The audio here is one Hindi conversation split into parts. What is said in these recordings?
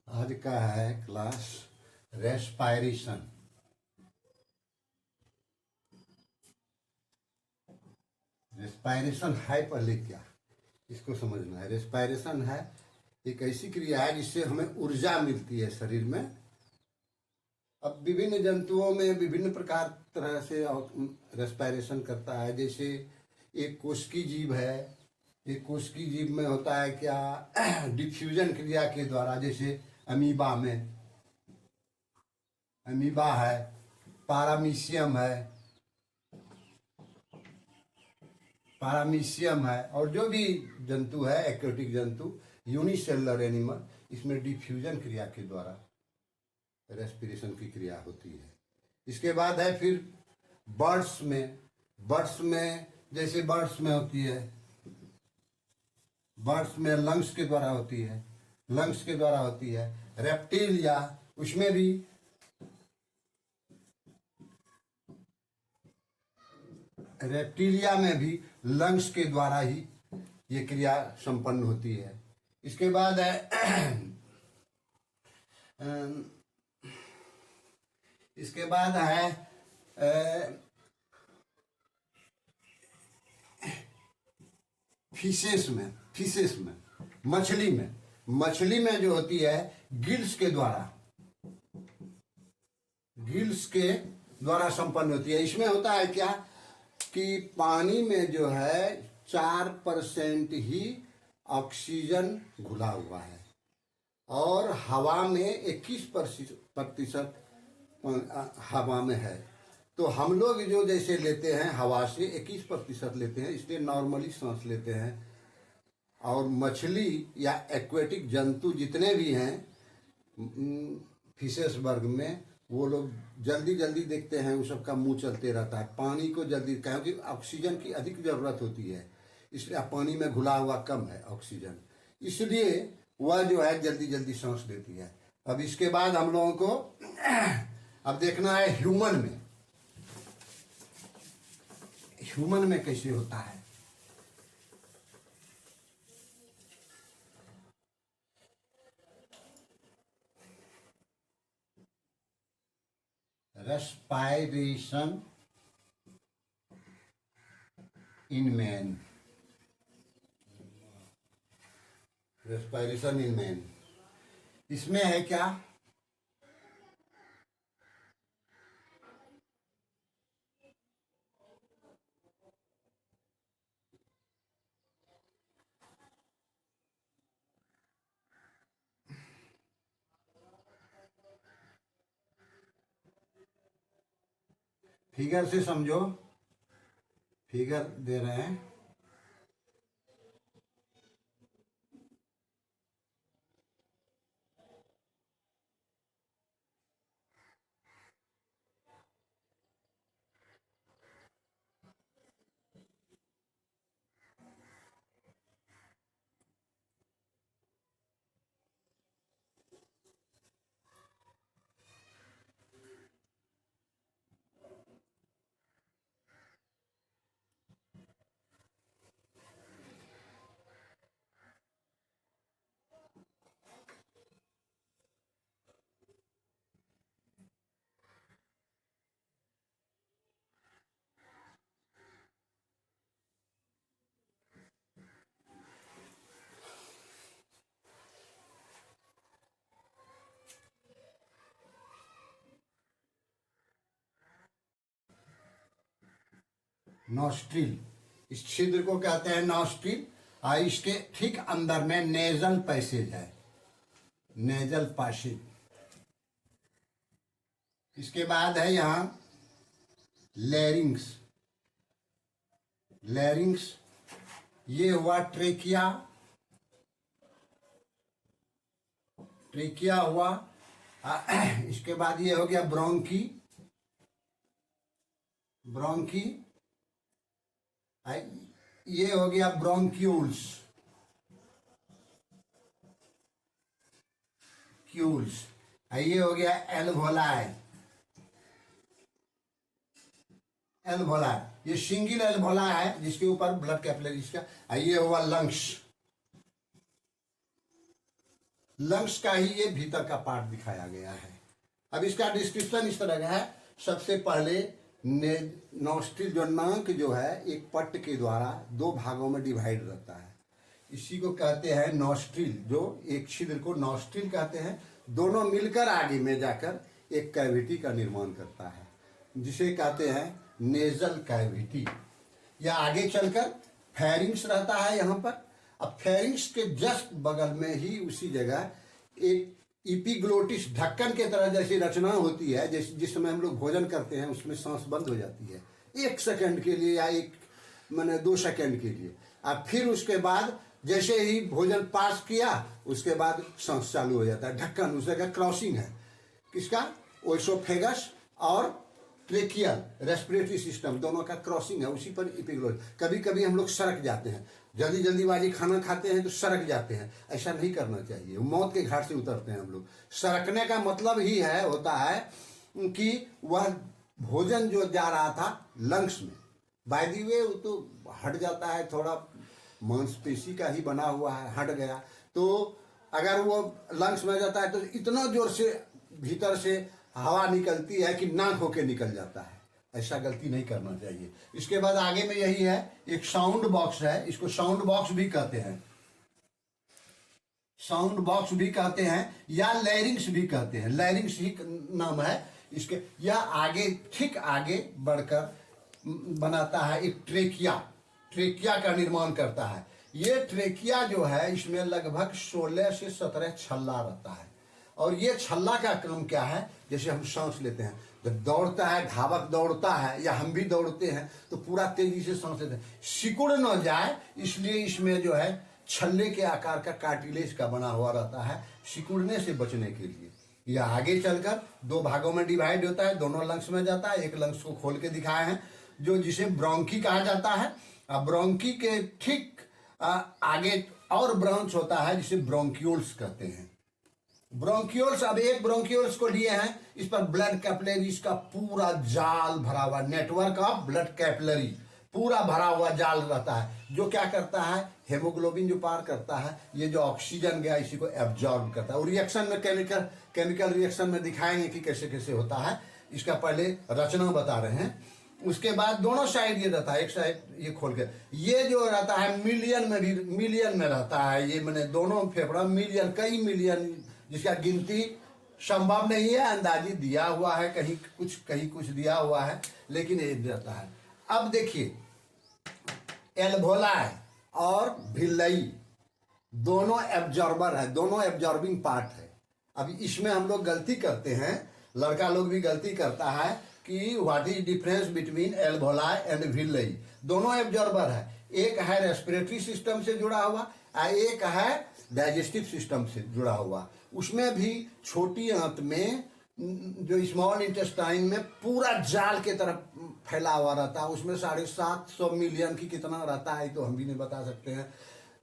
आज का है क्लास रेस्पायरेशन। रेस्पायरेशन है पहले क्या, इसको समझना है। रेस्पायरेशन है एक ऐसी क्रिया है जिससे हमें ऊर्जा मिलती है शरीर में। अब विभिन्न जंतुओं में विभिन्न प्रकार तरह से रेस्पायरेशन करता है। जैसे एक कोशिकी जीव है, एक कोशिकी जीव में होता है क्या डिफ्यूजन क्रिया के द्वारा। जैसे अमीबा में, अमीबा है, पारामीशियम है, पारामीशियम है, और जो भी जंतु है एक्वेटिक जंतु, यूनिसेलुलर एनिमल, इसमें डिफ्यूजन क्रिया के द्वारा रेस्पिरेशन की क्रिया होती है। इसके बाद है फिर बर्ड्स में। बर्ड्स में जैसे बर्ड्स में होती है, बर्ड्स में लंग्स के द्वारा होती है, लंग्स के द्वारा होती है। रेप्टिल या उसमें भी रेप्टिलिया में भी लंग्स के द्वारा ही ये क्रिया संपन्न होती है। इसके बाद है इसके बाद है फिशेस में, फिशेस में, मछली में। मछली में जो होती है गिल्स के द्वारा, गिल्स के द्वारा संपन्न होती है। इसमें होता है क्या कि पानी में जो है 4% ही ऑक्सीजन घुला हुआ है और हवा में 21% हवा में है। तो हम लोग जो जैसे लेते हैं हवा से 21% लेते हैं, इसलिए नॉर्मली सांस लेते हैं। और मछली या एक्वेटिक जंतु जितने भी हैं फिशेस वर्ग में, वो लोग जल्दी जल्दी देखते हैं, उन सबका मुंह चलते रहता है पानी को जल्दी, क्योंकि ऑक्सीजन की अधिक जरूरत होती है, इसलिए पानी में घुला हुआ कम है ऑक्सीजन, इसलिए वह जो है जल्दी जल्दी सांस लेती है। अब इसके बाद हम लोगों को अब देखना है ह्यूमन में। ह्यूमन में कैसे होता है। Respiration in man, respiration in man, इसमें है क्या फिगर से समझो, फिगर दे रहे हैं। नॉस्ट्रिल, इस छिद्र को कहते हैं नॉस्ट्रिल, और इसके ठीक अंदर में नेजल पैसेज है, नेजल पैसेज। इसके बाद है यहां लैरिंग्स, लैरिंग्स, ये हुआ ट्रेकिया, ट्रेकिया हुआ। इसके बाद ये हो गया ब्रोंकी, ब्रोंकी, ये हो गया ब्रोंक्यूल्स, क्यूल्स, ये हो गया एल्वोलाई, एल्वोलाई, ये सिंगल एल्वोलाई है जिसके ऊपर ब्लड कैपिलरीज का। ये हुआ लंग्स, लंग्स का ही ये भीतर का पार्ट दिखाया गया है। अब इसका डिस्क्रिप्शन इस तरह का है। सबसे पहले नॉस्ट्रिल जो नाक जो है एक पट्ट के द्वारा दो भागों में डिवाइड रहता है, इसी को कहते हैं नॉस्ट्रिल। जो एक छिद्र को नॉस्ट्रिल कहते हैं। दोनों मिलकर आगे में जाकर एक कैविटी का निर्माण करता है, जिसे कहते हैं नेजल कैविटी। या आगे चलकर फेरिंग्स रहता है यहाँ पर। अब फेरिंग्स के जस्ट बगल में ही उसी जगह एक इपिग्लोटिस ढक्कन के तरह जैसी रचना होती है, जिस समय हम लोग भोजन करते हैं उसमें सांस बंद हो जाती है 1 सेकंड के लिए या 2 सेकंड के लिए। अब फिर उसके बाद जैसे ही भोजन पास किया उसके बाद सांस चालू हो जाता है। ढक्कन उस जगह क्रॉसिंग है किसका, ओएसोफेगस और ट्रेकियल रेस्पिरेटरी सिस्टम दोनों का क्रॉसिंग है, उसी पर इपिग्लोटिस। कभी कभी हम लोग सड़क जाते हैं, जल्दीबाजी खाना खाते हैं तो सड़क जाते हैं, ऐसा नहीं करना चाहिए, मौत के घाट से उतरते हैं हम लोग। सड़कने का मतलब ही होता है कि वह भोजन जो जा रहा था लंग्स में, बाय द वे वो तो हट जाता है, थोड़ा मांसपेशी का ही बना हुआ है, हट गया तो अगर वो लंग्स में जाता है तो इतना जोर से भीतर से हवा निकलती है कि नाक होके निकल जाता है। ऐसा गलती नहीं करना चाहिए। इसके बाद आगे में यही है, एक साउंड बॉक्स है, इसको साउंड बॉक्स भी कहते हैं, साउंड बॉक्स भी कहते हैं या लैरिंग्स भी कहते हैं। लैरिंग्स ही नाम है इसके। या आगे ठीक आगे बढ़कर बनाता है एक ट्रेकिया, ट्रेकिया का निर्माण करता है। ये ट्रेकिया जो है इसमें लगभग 16 से 17 छल्ला रहता है। और ये छल्ला का काम क्या है, जैसे हम सांस लेते हैं, जब दौड़ता है, धावक दौड़ता है या हम भी दौड़ते हैं तो पूरा तेजी से सांस लेते हैं, सिकुड़ न जाए इसलिए इसमें जो है छल्ले के आकार का कार्टिलेज का बना हुआ रहता है, सिकुड़ने से बचने के लिए। यह आगे चलकर 2 भागों में डिवाइड होता है, दोनों लंग्स में जाता है। एक लंग्स को खोल के दिखाए हैं जो जिसे ब्रोंकी कहा जाता है। ब्रोंकी के ठीक आगे और ब्रांच होता है जिसे ब्रोंक्यूल्स कहते हैं। ब्रोंक्यूल्स, अब एक ब्रोंक्यूल्स को लिए हैं, इस पर ब्लड कैपिलरीज का पूरा जाल भरा हुआ, नेटवर्क ऑफ ब्लड कैपिलरी पूरा भरा हुआ जाल रहता है, जो क्या करता है, हेमोग्लोबिन जो पार करता है, ये जो ऑक्सीजन गया इसी को एब्जॉर्ब करता है। और रिएक्शन में केमिकल रिएक्शन में दिखाएंगे कि कैसे कैसे होता है। इसका पहले रचना बता रहे हैं। उसके बाद दोनों साइड ये रहता है, एक साइड ये खोल के, ये जो रहता है मिलियन में रहता है। ये मैंने दोनों फेफड़ा मिलियन, कई मिलियन, जिसका गिनती संभव नहीं है, अंदाजी दिया हुआ है, कहीं कुछ दिया हुआ है, लेकिन ये रहता है। अब देखिए एल्वोलाई और भिल्लई दोनों एब्जॉर्बर है, दोनों एब्जॉर्बिंग पार्ट है। अब इसमें हम लोग गलती करते हैं, लड़का लोग भी गलती करता है कि what is difference between alveoli and villi. दोनों एब्जॉर्बर है, एक है रेस्पिरेटरी सिस्टम से जुड़ा हुआ और एक है डाइजेस्टिव सिस्टम से जुड़ा हुआ। उसमें भी छोटी आंत में जो स्मॉल इंटेस्टाइन में पूरा जाल के तरफ फैला हुआ रहता है, उसमें 750 मिलियन की कितना रहता है तो हम भी नहीं बता सकते हैं,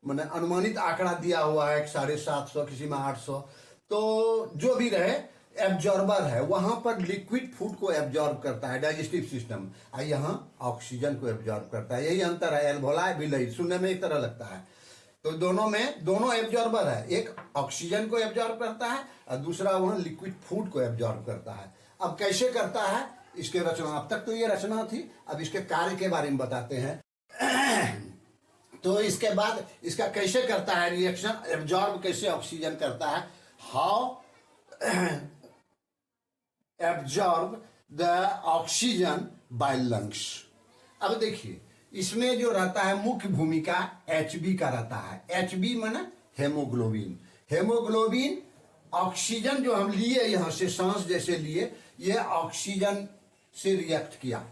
मैंने अनुमानित आंकड़ा दिया हुआ है 750, किसी में 800। तो जो भी रहे एब्जॉर्बर है, वहां पर लिक्विड फूड को एब्जॉर्ब करता है डाइजेस्टिव सिस्टम, और यहाँ ऑक्सीजन को एब्जॉर्ब करता है। यही अंतर है एल्वोलाई भिल्लई, सुनने में एक तरह लगता है। तो दोनों एब्जॉर्बर है, एक ऑक्सीजन को एब्जॉर्ब करता है और दूसरा वहां लिक्विड फूड को एब्जॉर्ब करता है। अब कैसे करता है इसके रचना, अब तक तो ये रचना थी, अब इसके कार्य के बारे में बताते हैं। तो इसके बाद इसका कैसे करता है रिएक्शन, एब्जॉर्ब कैसे ऑक्सीजन करता है, how absorb the oxygen by lungs. अब देखिए इसमें जो रहता है मुख्य भूमिका HB का रहता है। HB माने हेमोग्लोबिन। हेमोग्लोबिन ऑक्सीजन जो हम लिए यहां से सांस जैसे लिए, ये ऑक्सीजन से रिएक्ट किया,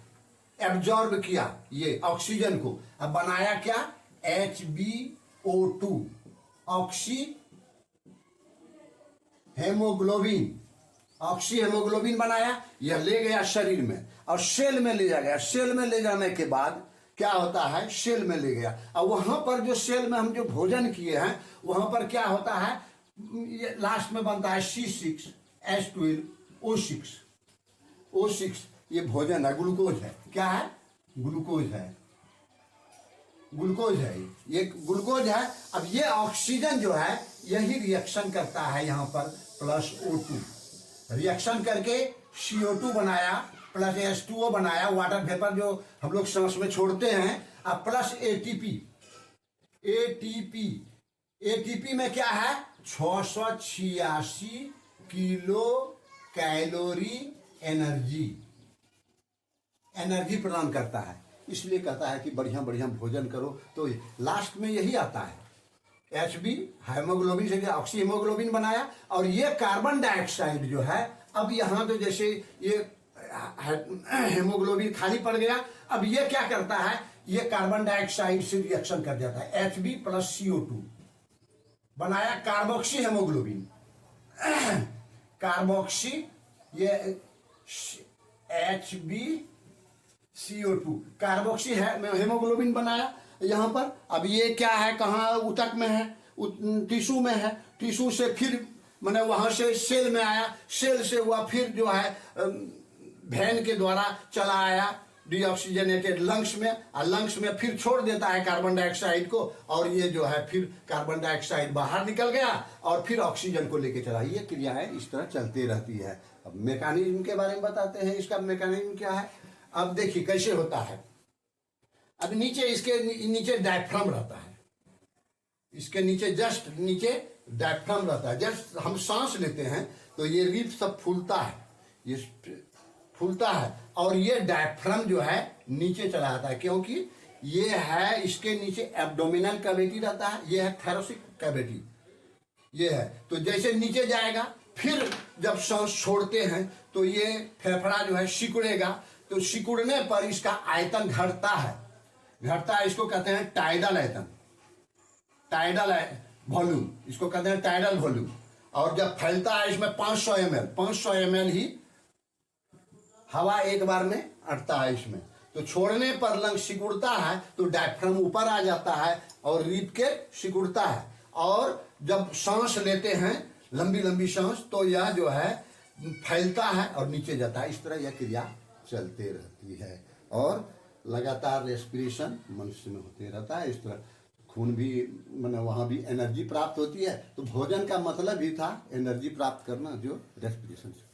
एब्जॉर्ब किया ये ऑक्सीजन को, अब बनाया क्या, HbO2 oxy haemoglobin, oxy haemoglobin बनाया, यह ले गया शरीर में और सेल में ले जा गया। सेल में ले जाने के बाद क्या होता है, सेल में ले गया और वहां पर जो सेल में हम जो भोजन किए हैं वहां पर क्या होता है, ये लास्ट में बनता है C6H12O6। O6 ये भोजन है, ग्लूकोज है, क्या है, ग्लूकोज है। ग्लूकोज है, ये ग्लूकोज है। अब ये ऑक्सीजन जो है यही रिएक्शन करता है यहाँ पर प्लस O2, रिएक्शन करके CO2 बनाया प्लस H2O बनाया, वाटर वेपर जो हम लोग सांस में छोड़ते हैं। अब प्लस ATP, एटीपी में क्या है 686 किलो कैलोरी एनर्जी प्रदान करता है। इसलिए कहता है कि बढ़िया बढ़िया भोजन करो। तो लास्ट में यही आता है, HB हेमोग्लोबिन से ऑक्सी हेमोग्लोबिन बनाया, और ये कार्बन डाइऑक्साइड जो है, अब यहाँ तो जैसे ये हेमोग्लोबिन खाली पड़ गया, अब ये क्या करता है, ये कार्बन डाइऑक्साइड से रिएक्शन कर जाता है, HB प्लस CO2 बनाया कार्बोक्सी हेमोग्लोबिन, कार्बोक्सी ये HbCO2 कार्बोक्सी हेमोग्लोबिन बनाया यहाँ पर। अब ये क्या है, कहाँ ऊतक में है, टिश्यू में है, टिश्यू से फिर मैंने वहाँ से सेल में आया, सेल से हुआ फिर जो है वेन के द्वारा चला आया डीऑक्सीजनेटेड लंग्स में, और लंग्स में फिर छोड़ देता है कार्बन डाइऑक्साइड को, और ये जो है फिर कार्बन डाइऑक्साइड बाहर निकल गया और फिर ऑक्सीजन को लेके चला। ये क्रियाएं इस तरह चलती रहती है। अब मैकेनिज्म के बारे में बताते हैं, इसका मैकेनिज्म क्या है। अब देखिए कैसे होता है। अब नीचे इसके नीचे डायफ्राम रहता है, इसके नीचे जस्ट नीचे डायफ्राम रहता है। जस्ट हम सांस लेते हैं तो ये रिब सब फूलता है, ये फूलता है, और ये डायफ्राम जो है नीचे चला आता है, क्योंकि ये है इसके नीचे एब्डोमिनल कैविटी रहता है, ये है थैरोसिक कैविटी, ये है। तो जैसे नीचे जाएगा, फिर जब सांस छोड़ते हैं तो ये फेफड़ा जो है सिकुड़ेगा, तो सिकुड़ने पर इसका आयतन घटता है, इसको कहते हैं टाइडल आयतन, टाइडल वॉल्यूम, इसको कहते हैं टाइडल वॉल्यूम। और जब फैलता है इसमें 500 ml ही हवा एक बार में अटता है इसमें। तो छोड़ने पर लंग सिकुड़ता है तो डायफ्राम ऊपर आ जाता है और रिब के सिकुड़ता है, और जब सांस लेते हैं लंबी लंबी सांस तो यह जो है फैलता है और नीचे जाता है। इस तरह यह क्रिया चलते रहती है, और लगातार रेस्पिरेशन मनुष्य में होते रहता है। इस तरह खून भी मैंने वहाँ भी एनर्जी प्राप्त होती है। तो भोजन का मतलब ही था एनर्जी प्राप्त करना, जो रेस्पिरेशन से